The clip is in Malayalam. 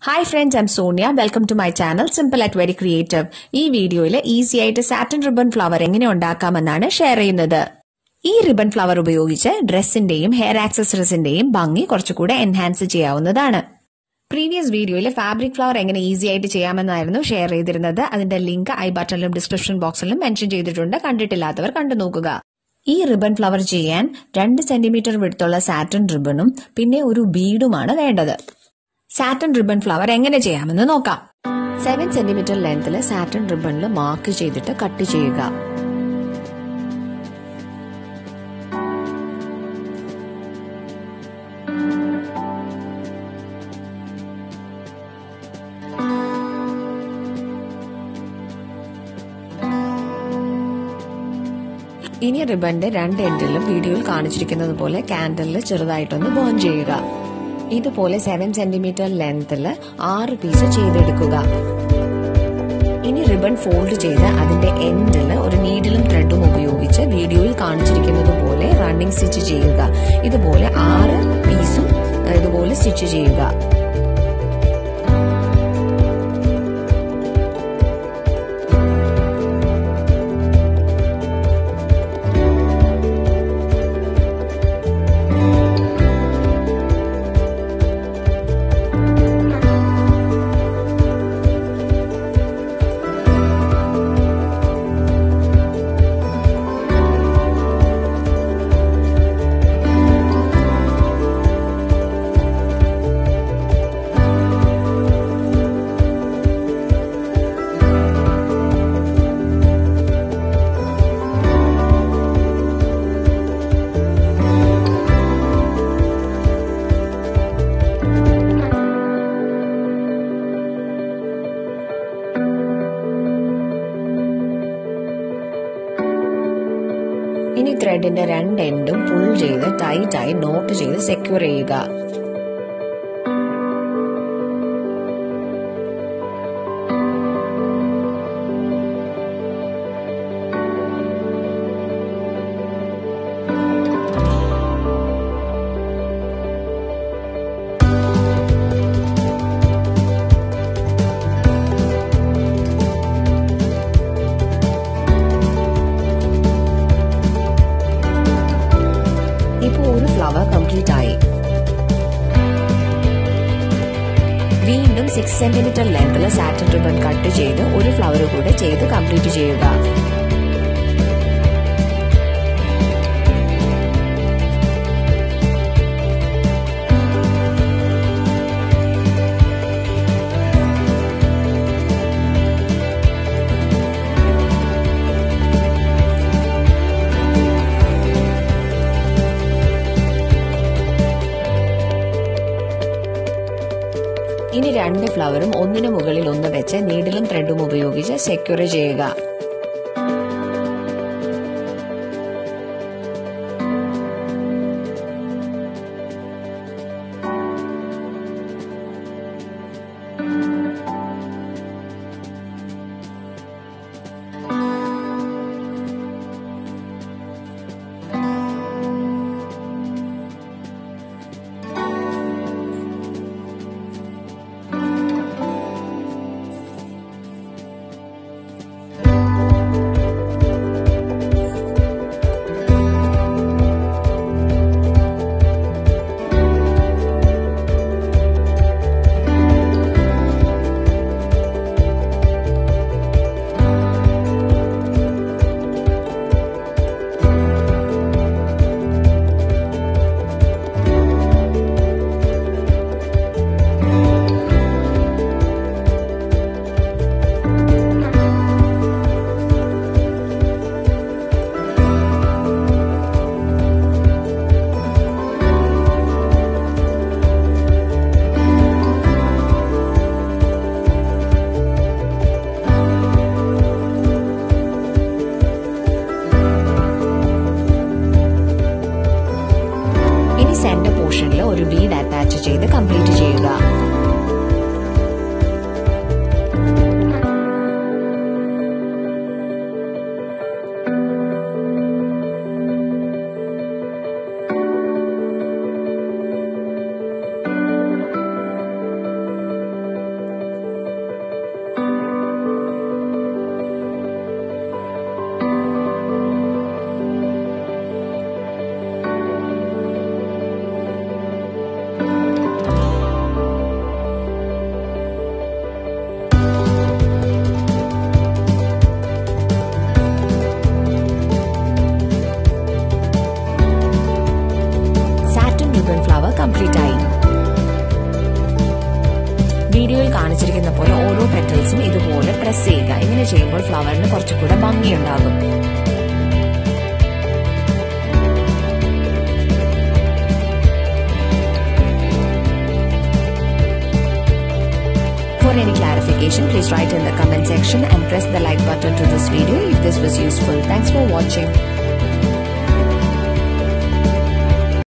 Hi friends, I'm Soniya. Welcome to my channel Simple at Very Creative. ഈ വീഡിയോയിൽ ഈസി ആയിട്ട് സാറ്റിൻ റിബൺ ഫ്ലവർ എങ്ങനെ ഉണ്ടാക്കാമെന്നാണ് ഷെയർ ചെയ്യുന്നത്. ഈ റിബൺ ഫ്ലവർ ഉപയോഗിച്ച് ഡ്രസ്സിന്റെയും ഹെയർ ആക്സസറീസിന്റെയും ഭംഗി കുറച്ചുകൂടെ എൻഹാൻസ് ചെയ്യാവുന്നതാണ്. പ്രീവിയസ് വീഡിയോയിൽ ഫാബ്രിക് ഫ്ലവർ എങ്ങനെ ഈസി ആയിട്ട് ചെയ്യാമെന്നായിരുന്നു ഷെയർ ചെയ്തിരുന്നത്. അതിന്റെ ലിങ്ക് ഐ ബട്ടണിലും ഡിസ്ക്രിപ്ഷൻ ബോക്സിലും മെൻഷൻ ചെയ്തിട്ടുണ്ട്. കണ്ടിട്ടില്ലാത്തവർ കണ്ടു നോക്കുക. ഈ റിബൺ ഫ്ലവർ ചെയ്യാൻ 2 സെന്റിമീറ്റർ വിഡ്ത്തുള്ള സാറ്റിൻ റിബണും പിന്നെ ഒരു ബീഡുമാണ് വേണ്ടത്. സാറ്റിൻ റിബൺ ഫ്ലവർ എങ്ങനെ ചെയ്യാമെന്ന് നോക്കാം. 7 സെന്റിമീറ്റർ ലെങ്ത്തിൽ സാറ്റിൻ റിബണിൽ മാർക്ക് ചെയ്തിട്ട് കട്ട് ചെയ്യുക. ഇനി റിബണിന്റെ 2 എൻഡിലും വീഡിയോയിൽ കാണിച്ചിരിക്കുന്നത് പോലെ കാൻഡലിൽ ചെറുതായിട്ടൊന്ന് ബേൺ ചെയ്യുക. ഇതുപോലെ 7 സെന്റിമീറ്റർ ലെങ്ത്തിൽ 6 പീസ് ചെയ്തെടുക്കുക. ഇനി റിബൺ ഫോൾഡ് ചെയ്ത് അതിന്റെ എൻഡിൽ ഒരു നീഡിലും ത്രെഡും ഉപയോഗിച്ച് വീഡിയോയിൽ കാണിച്ചിരിക്കുന്നത് പോലെ റണ്ണിംഗ് സ്റ്റിച്ച് ചെയ്യുക. ഇതുപോലെ 6 പീസും ഇതുപോലെ സ്റ്റിച്ച് ചെയ്യുക. ഇനി ത്രെഡിന്റെ 2 എൻഡും പുൾ ചെയ്ത് ടൈറ്റായി നോട്ട് ചെയ്ത് സെക്യൂർ ചെയ്യുക. ഇപ്പോൾ ഒരു ഫ്ലവർ കംപ്ലീറ്റ് ആയി. വീണ്ടും 6 സെന്റിമീറ്റർ ലെങ്ത്തിൽ സാറ്റിൻ റിബൺ കട്ട് ചെയ്ത് ഒരു ഫ്ലവർ കൂടെ ചെയ്ത് കംപ്ലീറ്റ് ചെയ്യുക. ഇനി 2 ഫ്ലവറും ഒന്നിനു മുകളിൽ ഒന്ന് വെച്ച് നീഡിലും ത്രെഡും ഉപയോഗിച്ച് സെക്യൂർ ചെയ്യുക. കാണിച്ചിരിക്കുന്ന പോലെ ഓരോ പെറ്റൽസും ഇതുപോലെ പ്രസ് ചെയ്യുക. ഇങ്ങനെ ചെയ്യുമ്പോൾ ഫ്ലവറിന് കുറച്ചുകൂടെ ഭംഗിയുണ്ടാകും. For any clarification, please write in the comment section and press the like button to this video if this was useful. Thanks for watching.